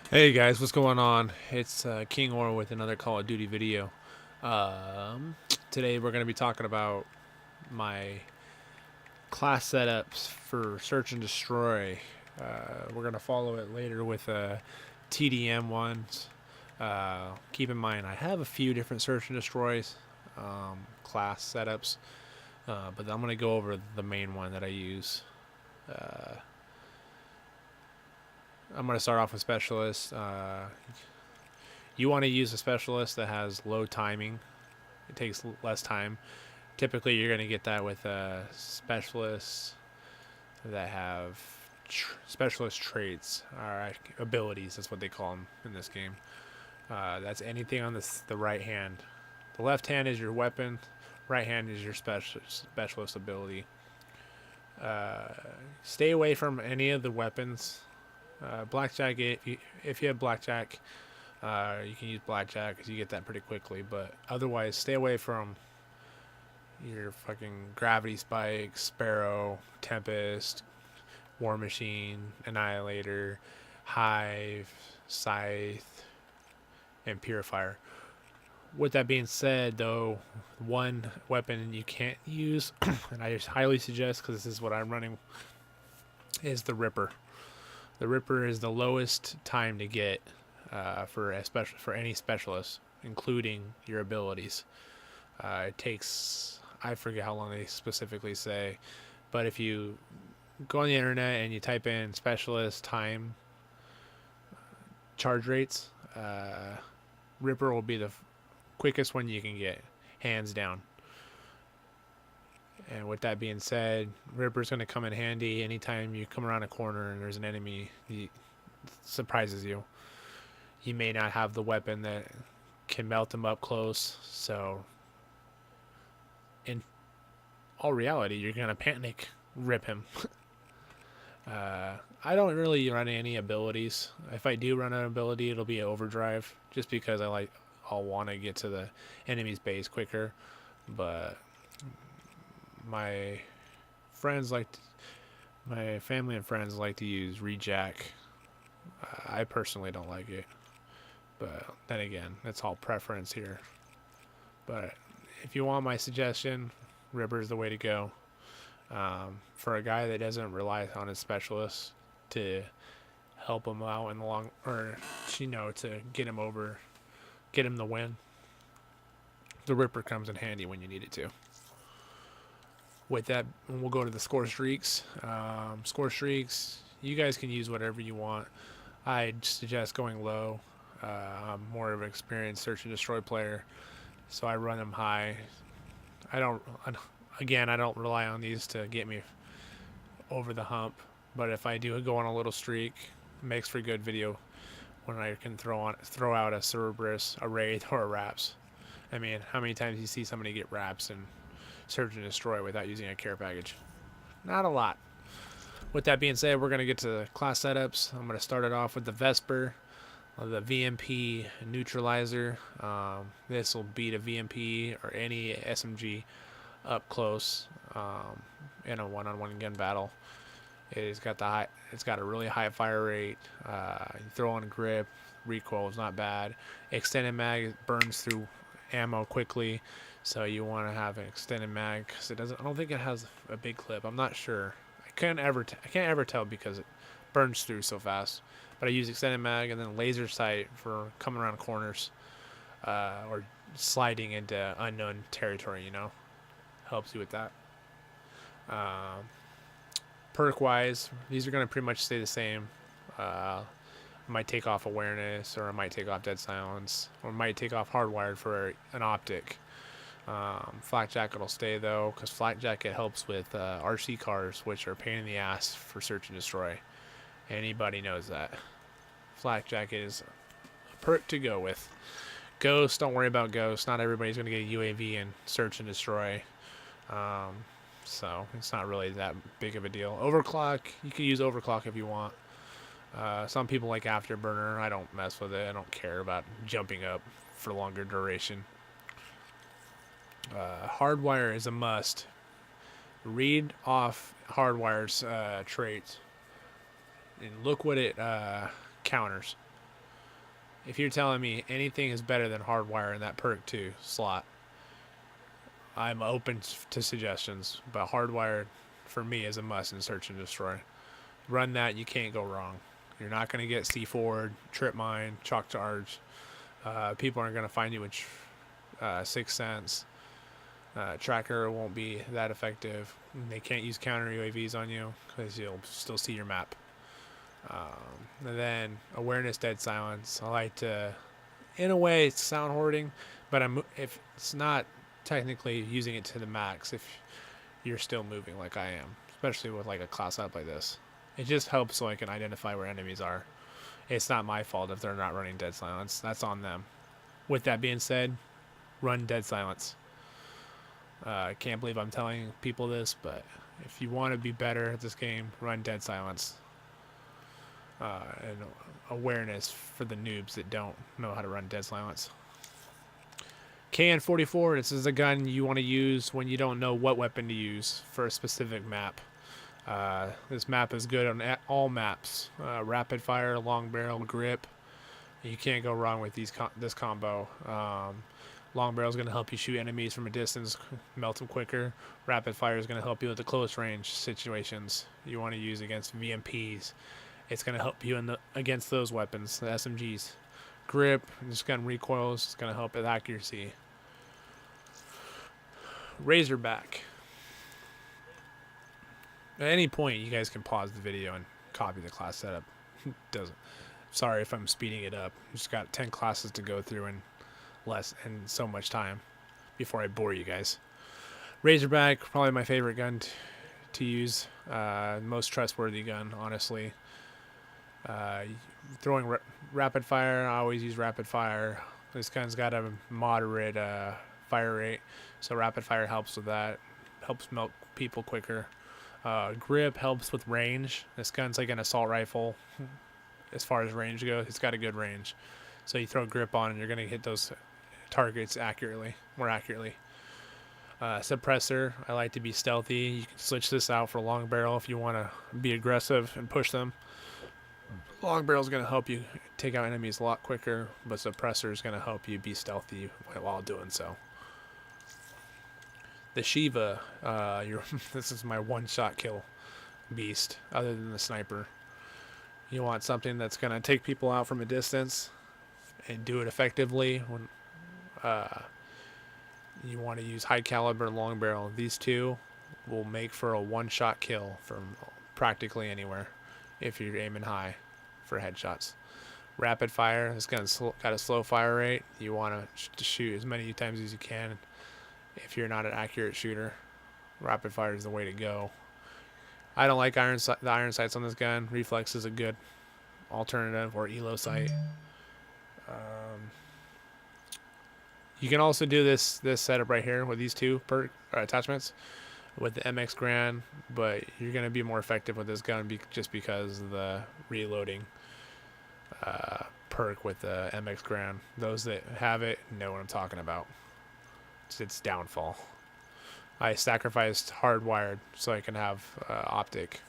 Hey guys, what's going on? It's King Or with another Call of Duty video. Um, Today we're going to be talking about my class setups for Search and Destroy. We're going to follow it later with TDM ones. Keep in mind, I have a few different Search and Destroys class setups, but I'm going to go over the main one that I use. Uh, I'm going to start off with Specialist. You want to use a Specialist that has low timing. It takes less time. Typically, you're going to get that with specialists that have specialist traits or abilities. That's what they call them in this game. That's anything on the right hand. The left hand is your weapon. Right hand is your specialist ability. Uh, Stay away from any of the weapons. Blackjack. If you have blackjack, you can use blackjack because you get that pretty quickly. But otherwise, stay away from your fucking gravity spike, Sparrow, Tempest, War Machine, Annihilator, Hive, Scythe, and Purifier. With that being said, though, one weapon you can't use, and I just highly suggest because this is what I'm running, is the Ripper. The Ripper is the lowest time to get for any specialist, including your abilities. It takes, I forget how long they specifically say, but if you go on the internet and you type in specialist time charge rates, Ripper will be the quickest one you can get, hands down. And with that being said, Ripper's going to come in handy anytime you come around a corner and there's an enemy. He surprises you. You may not have the weapon that can melt him up close, so in all reality, you're going to panic, rip him. I don't really run any abilities. If I do run an ability, it'll be overdrive, just because I'll want to get to the enemy's base quicker. But my friends like, my family and friends like to use rejack. I personally don't like it, but then again, it's all preference here. But if you want my suggestion, Ripper's the way to go. For a guy that doesn't rely on his specialists to help him out in the long, or to get him over, get him the win, the Ripper comes in handy when you need it to. With that, we'll go to the score streaks. Score streaks, you guys can use whatever you want. I suggest going low. I'm more of an experienced search and destroy player, so I run them high. I don't, again, I don't rely on these to get me over the hump. But if I do go on a little streak, it makes for good video when I can throw out a Cerberus, a Wraith, or a Raps. I mean, how many times do you see somebody get Raps and Search and Destroy without using a care package? Not a lot. With that being said, we're going to get to the class setups. I'm going to start it off with the Vesper, the VMP Neutralizer. This will beat a VMP or any SMG up close in a one-on-one gun battle. It's got a really high fire rate. You throw on grip, recoil is not bad. Extended mag burns through ammo quickly, so you want to have an extended mag because it doesn't. I don't think it has a big clip. I'm not sure. I can't ever tell because it burns through so fast. But I use extended mag and then laser sight for coming around corners or sliding into unknown territory. Helps you with that. Um, Perk wise, these are going to pretty much stay the same. I might take off awareness, or I might take off dead silence, or I might take off hardwired for an optic. Flak jacket will stay though, because flak jacket helps with RC cars, which are a pain in the ass for search and destroy. Anybody knows that. Flak jacket is a perk to go with. Ghost, don't worry about Ghost. Not everybody's going to get a UAV and search and destroy. So it's not really that big of a deal. Overclock, you can use overclock if you want. Some people like afterburner. I don't mess with it. I don't care about jumping up for longer duration. Hardwire is a must. Read off Hardwire's traits and look what it counters. If you're telling me anything is better than hardwire in that perk 2 slot, I'm open to suggestions. But hardwire, for me, is a must in Search and Destroy. Run that, you can't go wrong. You're not going to get C4, Trip Mine, Chalk Charge. People aren't going to find you with Sixth Sense. Tracker won't be that effective. They can't use counter UAVs on you because you'll still see your map. And then awareness, dead silence. I like to, in a way, it's sound hoarding, but if it's not technically using it to the max, if you're still moving like I am, especially with like a class up like this, it just helps so I can identify where enemies are. It's not my fault if they're not running dead silence. That's on them. With that being said, run dead silence. I can't believe I'm telling people this, but if you want to be better at this game, run dead silence. And awareness for the noobs that don't know how to run dead silence. KN-44, this is a gun you want to use when you don't know what weapon to use for a specific map. This map is good on all maps. Rapid fire, long barrel, grip. You can't go wrong with this combo. Long barrel is going to help you shoot enemies from a distance, melt them quicker. Rapid fire is going to help you with the close range situations you want to use against VMPs. It's going to help you against those weapons, the SMGs. Grip, this gun recoils, it's going to help with accuracy. Razorback. At any point, you guys can pause the video and copy the class setup. Sorry if I'm speeding it up. Just got 10 classes to go through and so much time before I bore you guys. Razorback, probably my favorite gun to use. Most trustworthy gun, honestly. Throwing rapid fire, I always use rapid fire. This gun's got a moderate fire rate, so rapid fire helps with that. Helps melt people quicker. Grip helps with range. This gun's like an assault rifle as far as range goes. It's got a good range. So you throw grip on and you're going to hit those targets more accurately. Suppressor, I like to be stealthy. You can switch this out for long barrel if you want to be aggressive and push them. Long barrel is going to help you take out enemies a lot quicker, but suppressor is going to help you be stealthy while doing so. The Shiva, this is my one-shot kill beast, other than the sniper. You want something that's going to take people out from a distance and do it effectively. When you want to use high caliber, long barrel. These two will make for a one-shot kill from practically anywhere if you're aiming high for headshots. Rapid fire, this gun's got a slow fire rate. You want to shoot as many times as you can. If you're not an accurate shooter, rapid fire is the way to go. I don't like the iron sights on this gun. Reflex is a good alternative, or elo sight. You can also do this setup right here with these two attachments with the MX Grand, but you're going to be more effective with this gun just because of the reloading perk with the MX Grand. Those that have it know what I'm talking about. It's its downfall. I sacrificed hardwired so I can have optic.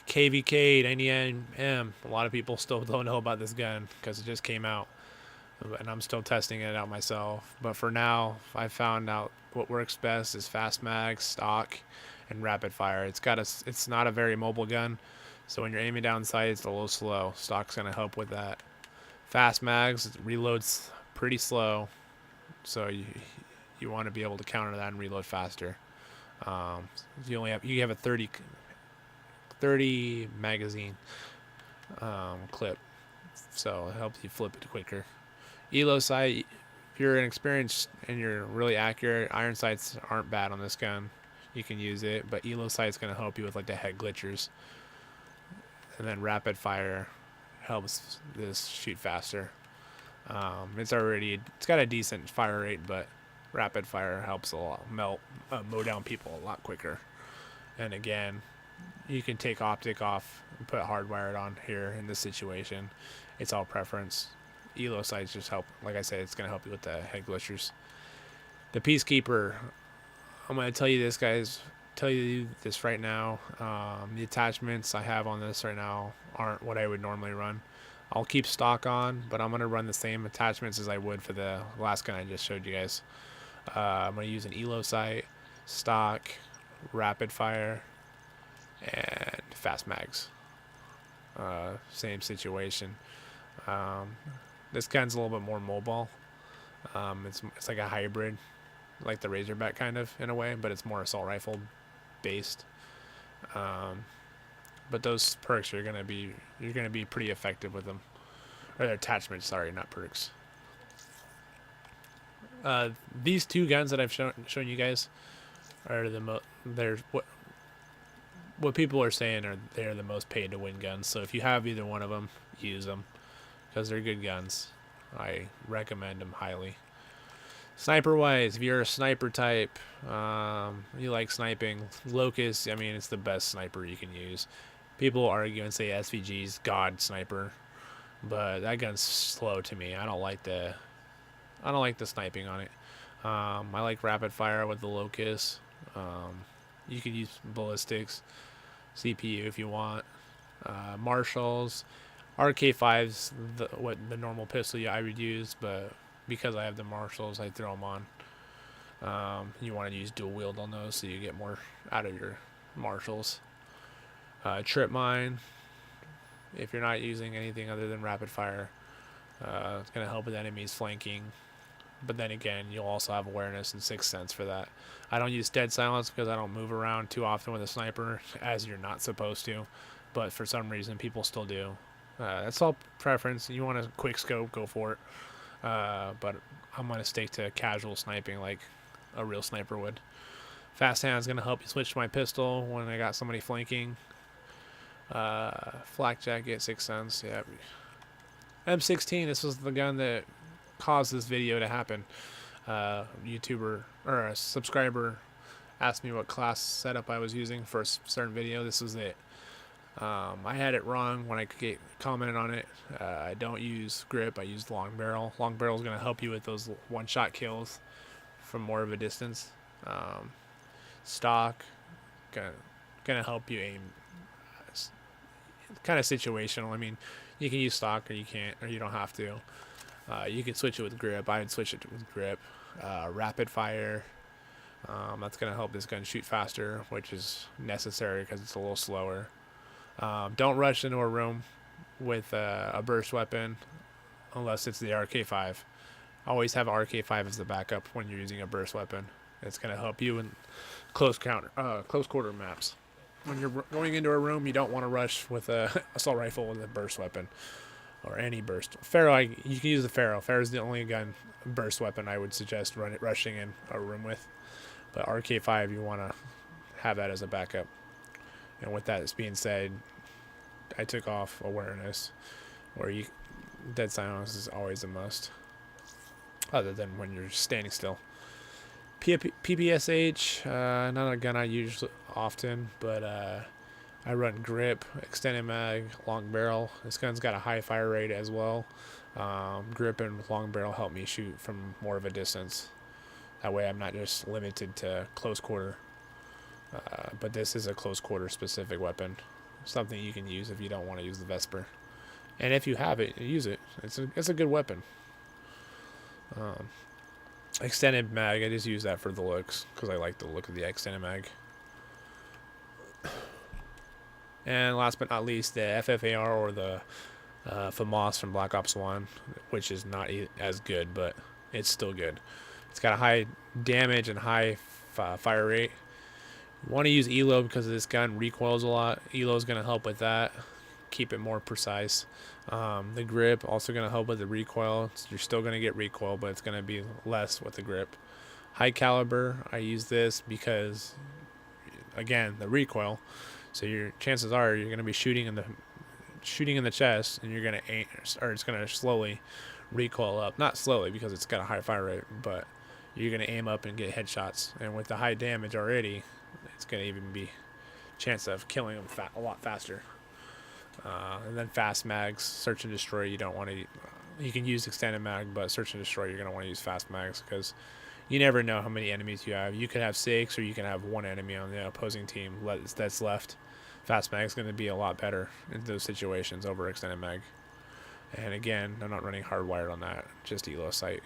KVK 90M. A lot of people still don't know about this gun because it just came out, and I'm still testing it out myself. But for now, I found out what works best is fast mag, stock, and rapid fire. It's not a very mobile gun, so when you're aiming down sight, it's a little slow. Stock's gonna help with that. Fast mags, it reloads pretty slow, so you want to be able to counter that and reload faster. You have a 30 magazine clip, so it helps you flip it quicker. Elo sight, if you're inexperienced and you're really accurate, iron sights aren't bad on this gun. You can use it, but elo sight's going to help you with like the head glitchers. And then rapid fire helps this shoot faster. It's got a decent fire rate, but rapid fire helps a lot mow down people a lot quicker. And again, you can take optic off and put hardwired on here in this situation. It's all preference. Elo sights just help. Like I said, it's going to help you with the head glitchers. The Peacekeeper, I'm going to tell you this right now. The attachments I have on this right now aren't what I would normally run. I'll keep stock on, but I'm going to run the same attachments as I would for the last gun I just showed you guys. I'm going to use an elo sight, stock, rapid fire, and fast mags. Same situation. Um, this gun's a little bit more mobile. It's like a hybrid, like the Razorback kind of in a way, but it's more assault rifle based. But those perks you're gonna be pretty effective with them. Or attachments, sorry, not perks. These two guns that I've shown you guys are they're what people are saying are they're the most paid to win guns. So if you have either one of them, use them because they're good guns. I recommend them highly. Sniper wise, if you're a sniper type, you like sniping, Locust, I mean, it's the best sniper you can use. People argue and say SVG's God sniper, but that gun's slow to me. I don't like the sniping on it. I like rapid fire with the Locust. You could use ballistics, CPU if you want. Marshals, RK5's the normal pistol I would use, but because I have the marshals, I throw them on. You want to use dual wield on those so you get more out of your marshals. Trip mine, if you're not using anything other than rapid fire, it's going to help with enemies flanking. But then again, you'll also have awareness and sixth sense for that. I don't use dead silence because I don't move around too often with a sniper, as you're not supposed to. But for some reason, people still do. That's all preference. You want a quick scope, go for it. But I'm going to stick to casual sniping like a real sniper would. Fast hand is going to help you switch to my pistol when I got somebody flanking. Flak jacket, 6 cents. Yeah. M16, this was the gun that caused this video to happen. YouTuber or a subscriber asked me what class setup I was using for a certain video. This was it. I had it wrong when I commented on it. I don't use grip. I use long barrel. Long barrel is going to help you with those one-shot kills from more of a distance. Stock gonna help you aim. It's kind of situational. I mean, you can use stock or you can't, or you don't have to. You can switch it with grip. I would switch it with grip. Rapid fire. That's gonna help this gun shoot faster, which is necessary because it's a little slower. Don't rush into a room with a burst weapon unless it's the RK5. Always have RK5 as the backup when you're using a burst weapon. It's going to help you in close quarter maps. When you're going into a room, you don't want to rush with a assault rifle with a burst weapon or any burst. Pharaoh, you can use the Pharaoh. Pharaoh's the only burst weapon I would suggest rushing in a room with. But RK5, you want to have that as a backup. And with that being said, I took off awareness, where dead silence is always a must, other than when you're standing still. PPSH, not a gun I use often, but I run grip, extended mag, long barrel. This gun's got a high fire rate as well. Grip and long barrel help me shoot from more of a distance. That way I'm not just limited to close quarter. But this is a close quarter specific weapon. Something you can use if you don't want to use the Vesper. And if you have it, use it. It's a good weapon. Extended mag, I just use that for the looks because I like the look of the extended mag. And last but not least, the FFAR or the FAMAS from Black Ops 1, which is not as good, but it's still good. It's got a high damage and high fire rate. You want to use Elo because this gun recoils a lot. Elo is going to help with that, keep it more precise. The grip also going to help with the recoil. You're still going to get recoil, but it's going to be less with the grip. High caliber, I use this because, again, the recoil. So your chances are you're going to be shooting in the chest, and you're going to aim, or it's going to slowly recoil up. Not slowly because it's got a high fire rate, but you're going to aim up and get headshots. And with the high damage already, it's going to even be chance of killing them a lot faster. And then fast mags, search and destroy. You don't want to. You can use extended mag, but search and destroy, you're going to want to use fast mags because you never know how many enemies you have. You could have 6, or you can have 1 enemy on the opposing team that's left. Fast mag is going to be a lot better in those situations over extended mag. And again, I'm not running hardwired on that, just elo sight.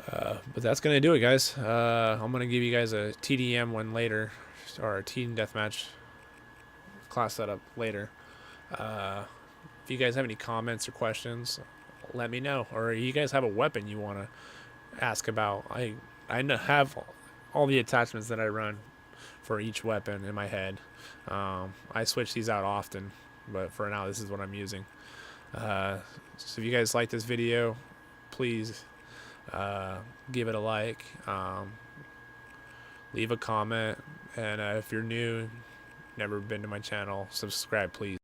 But that's gonna do it, guys. I'm gonna give you guys a TDM one later, or a team deathmatch class setup later. If you guys have any comments or questions, let me know. Or you guys have a weapon you want to ask about, I have all the attachments that I run for each weapon in my head. I switch these out often, but for now this is what I'm using. So if you guys like this video, please give it a like, leave a comment, and if you're new, never been to my channel, subscribe please.